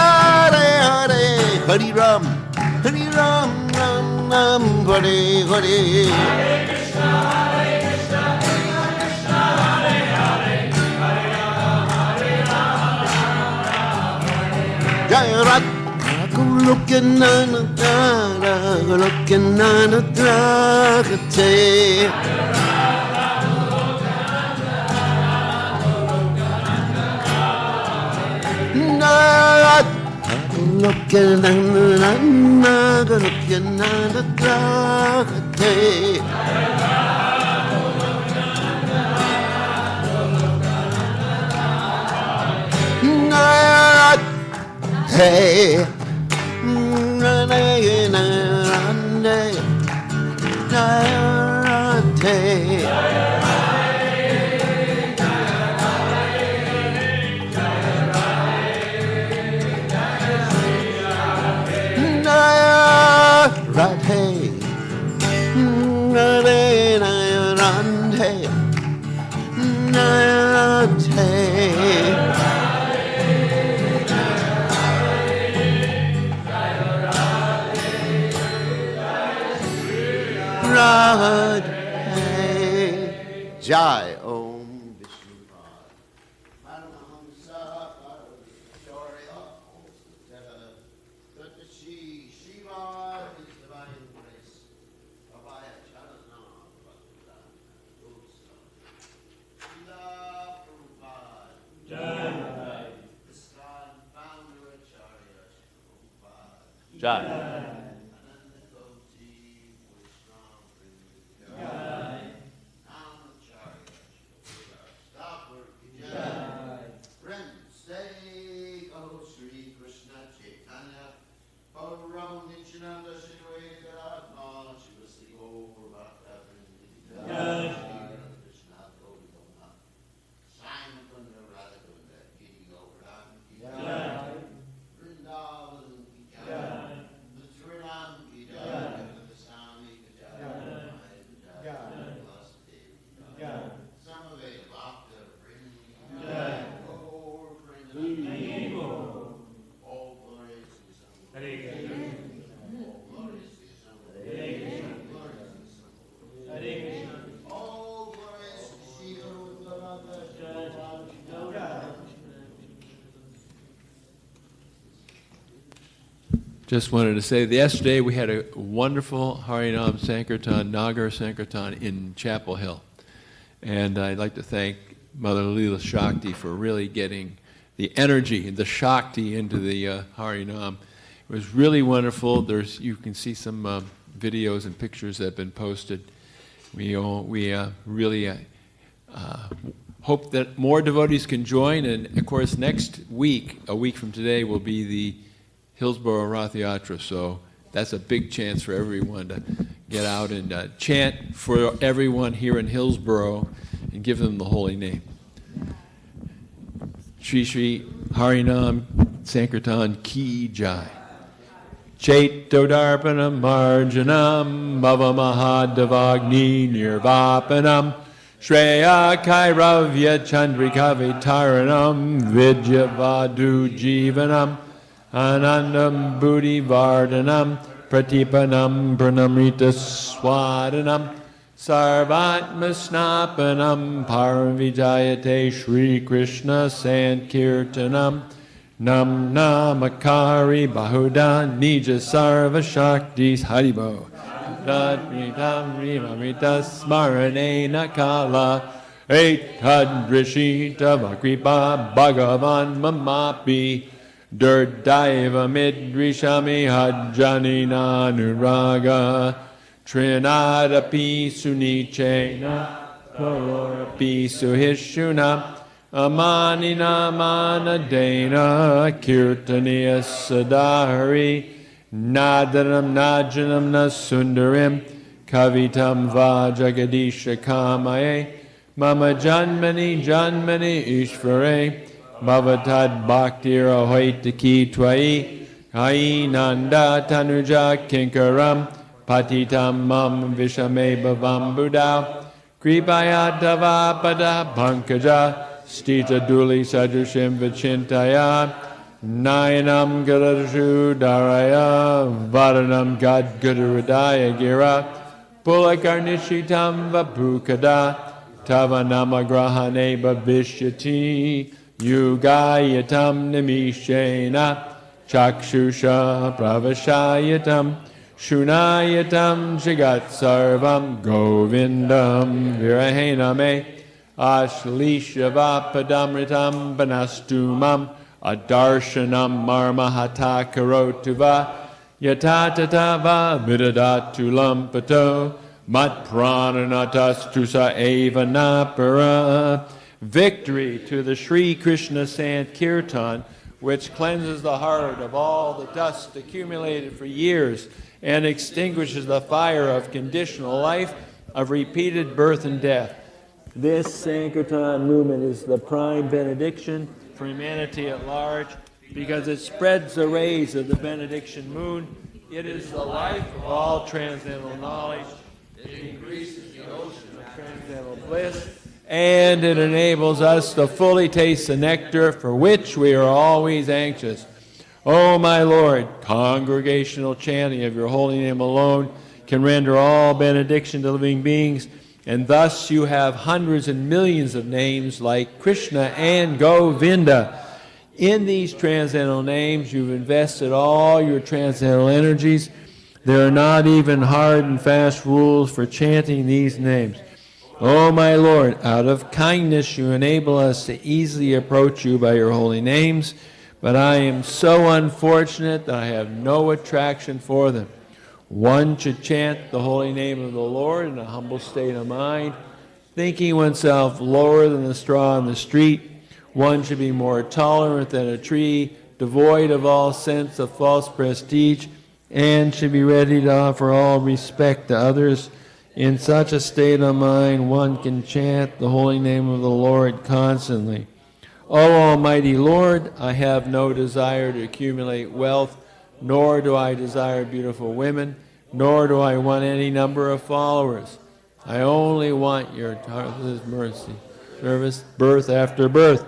Hare Hare, Hare Ram, Ram Ram, Hare Hare. Hare Krishna, Krishna Krishna, Hare Hare, Hare Ram, Jaya Rat, Goloka Goloka Goloka. Looking hey, Radhe, Jai Om Vishnu Pad. Paramahamsa Paramahamsa Shiva is divine grace. Abhaya Charana Bhakta Dosa. Srila Prabhupada. Jai. ISKCON founder Acharya Prabhupada. Jai. Just wanted to say that yesterday we had a wonderful Harinam Sankirtan, Nagar Sankirtan in Chapel Hill. And I'd like to thank Mother Leela Shakti for really getting the energy and the Shakti into the Harinam. It was really wonderful. You can see some videos and pictures that have been posted. We really hope that more devotees can join, and of course next week, a week from today, will be the Hillsborough Rath Yatra, so that's a big chance for everyone to get out and chant for everyone here in Hillsborough and give them the holy name. Shri Shri Harinam Sankirtan Ki Jai. Chaitodarpanam Marjanam Bhavamahadavagni Nirvapanam Shreya Kairavya Chandrika Vitaranam Vidyavadu Jivanam Anandam Buddhi Vardhanam Pratipanam Pranamrita Swadanam Sarvatma Snapanam Paravijayate Shri Krishna Sankirtanam Nam Namakari Bahuda Nija Sarva Shaktis Haribo Dadritam Rimamrita Smarane Nakala Etadrishita Vakripa Bhagavan Mamapi Durdaiva Midrishami Hajjanina Nuraga Trinadapi Sunichena Kororapi Suhishuna Amanina Manadena Kirtaniya Sadari Nadanam Najanam Nasundarim Kavitam Vajagadisha Kamaye Mama Janmani Janmani Ishvare Bhavatad Bhaktira Hoitaki Twai Hai Nanda Tanuja Kinkaram Patitam Mam Vishame Bhavam Buddha Kripayatava Pada Pankaja Stita Duli Sajushim Vichintaya Nayanam Gadashu Daraya Varanam Gad Gudaradaya Gira Pulakarnishitam Vapukada Tavanama Grahane Bhavishyati Yugayatam Nimishena Chakshusha Pravashayatam Shunayatam Jagat Sarvam Govindam Virahename Ashlishyavapadamritam Banastumam Adarshanam Marmahata Karotuva Yatatatava Vidadatulam Pato Mat Prananatas Eva Napara. Victory to the Sri Krishna Sankirtan, which cleanses the heart of all the dust accumulated for years and extinguishes the fire of conditional life, of repeated birth and death. This Sankirtan movement is the prime benediction for humanity at large because it spreads the rays of the benediction moon. It is the life of all transcendental knowledge. It increases the ocean of transcendental bliss, and it enables us to fully taste the nectar for which we are always anxious. O my Lord, congregational chanting of your holy name alone can render all benediction to living beings, and thus you have hundreds and millions of names like Krishna and Govinda. In these transcendental names, you've invested all your transcendental energies. There are not even hard and fast rules for chanting these names. O my Lord, out of kindness you enable us to easily approach you by your holy names, but I am so unfortunate that I have no attraction for them. One should chant the holy name of the Lord in a humble state of mind, thinking oneself lower than the straw on the street. One should be more tolerant than a tree, devoid of all sense of false prestige, and should be ready to offer all respect to others. In such a state of mind, one can chant the holy name of the Lord constantly. O Almighty Lord, I have no desire to accumulate wealth, nor do I desire beautiful women, nor do I want any number of followers. I only want your mercy, service, birth after birth.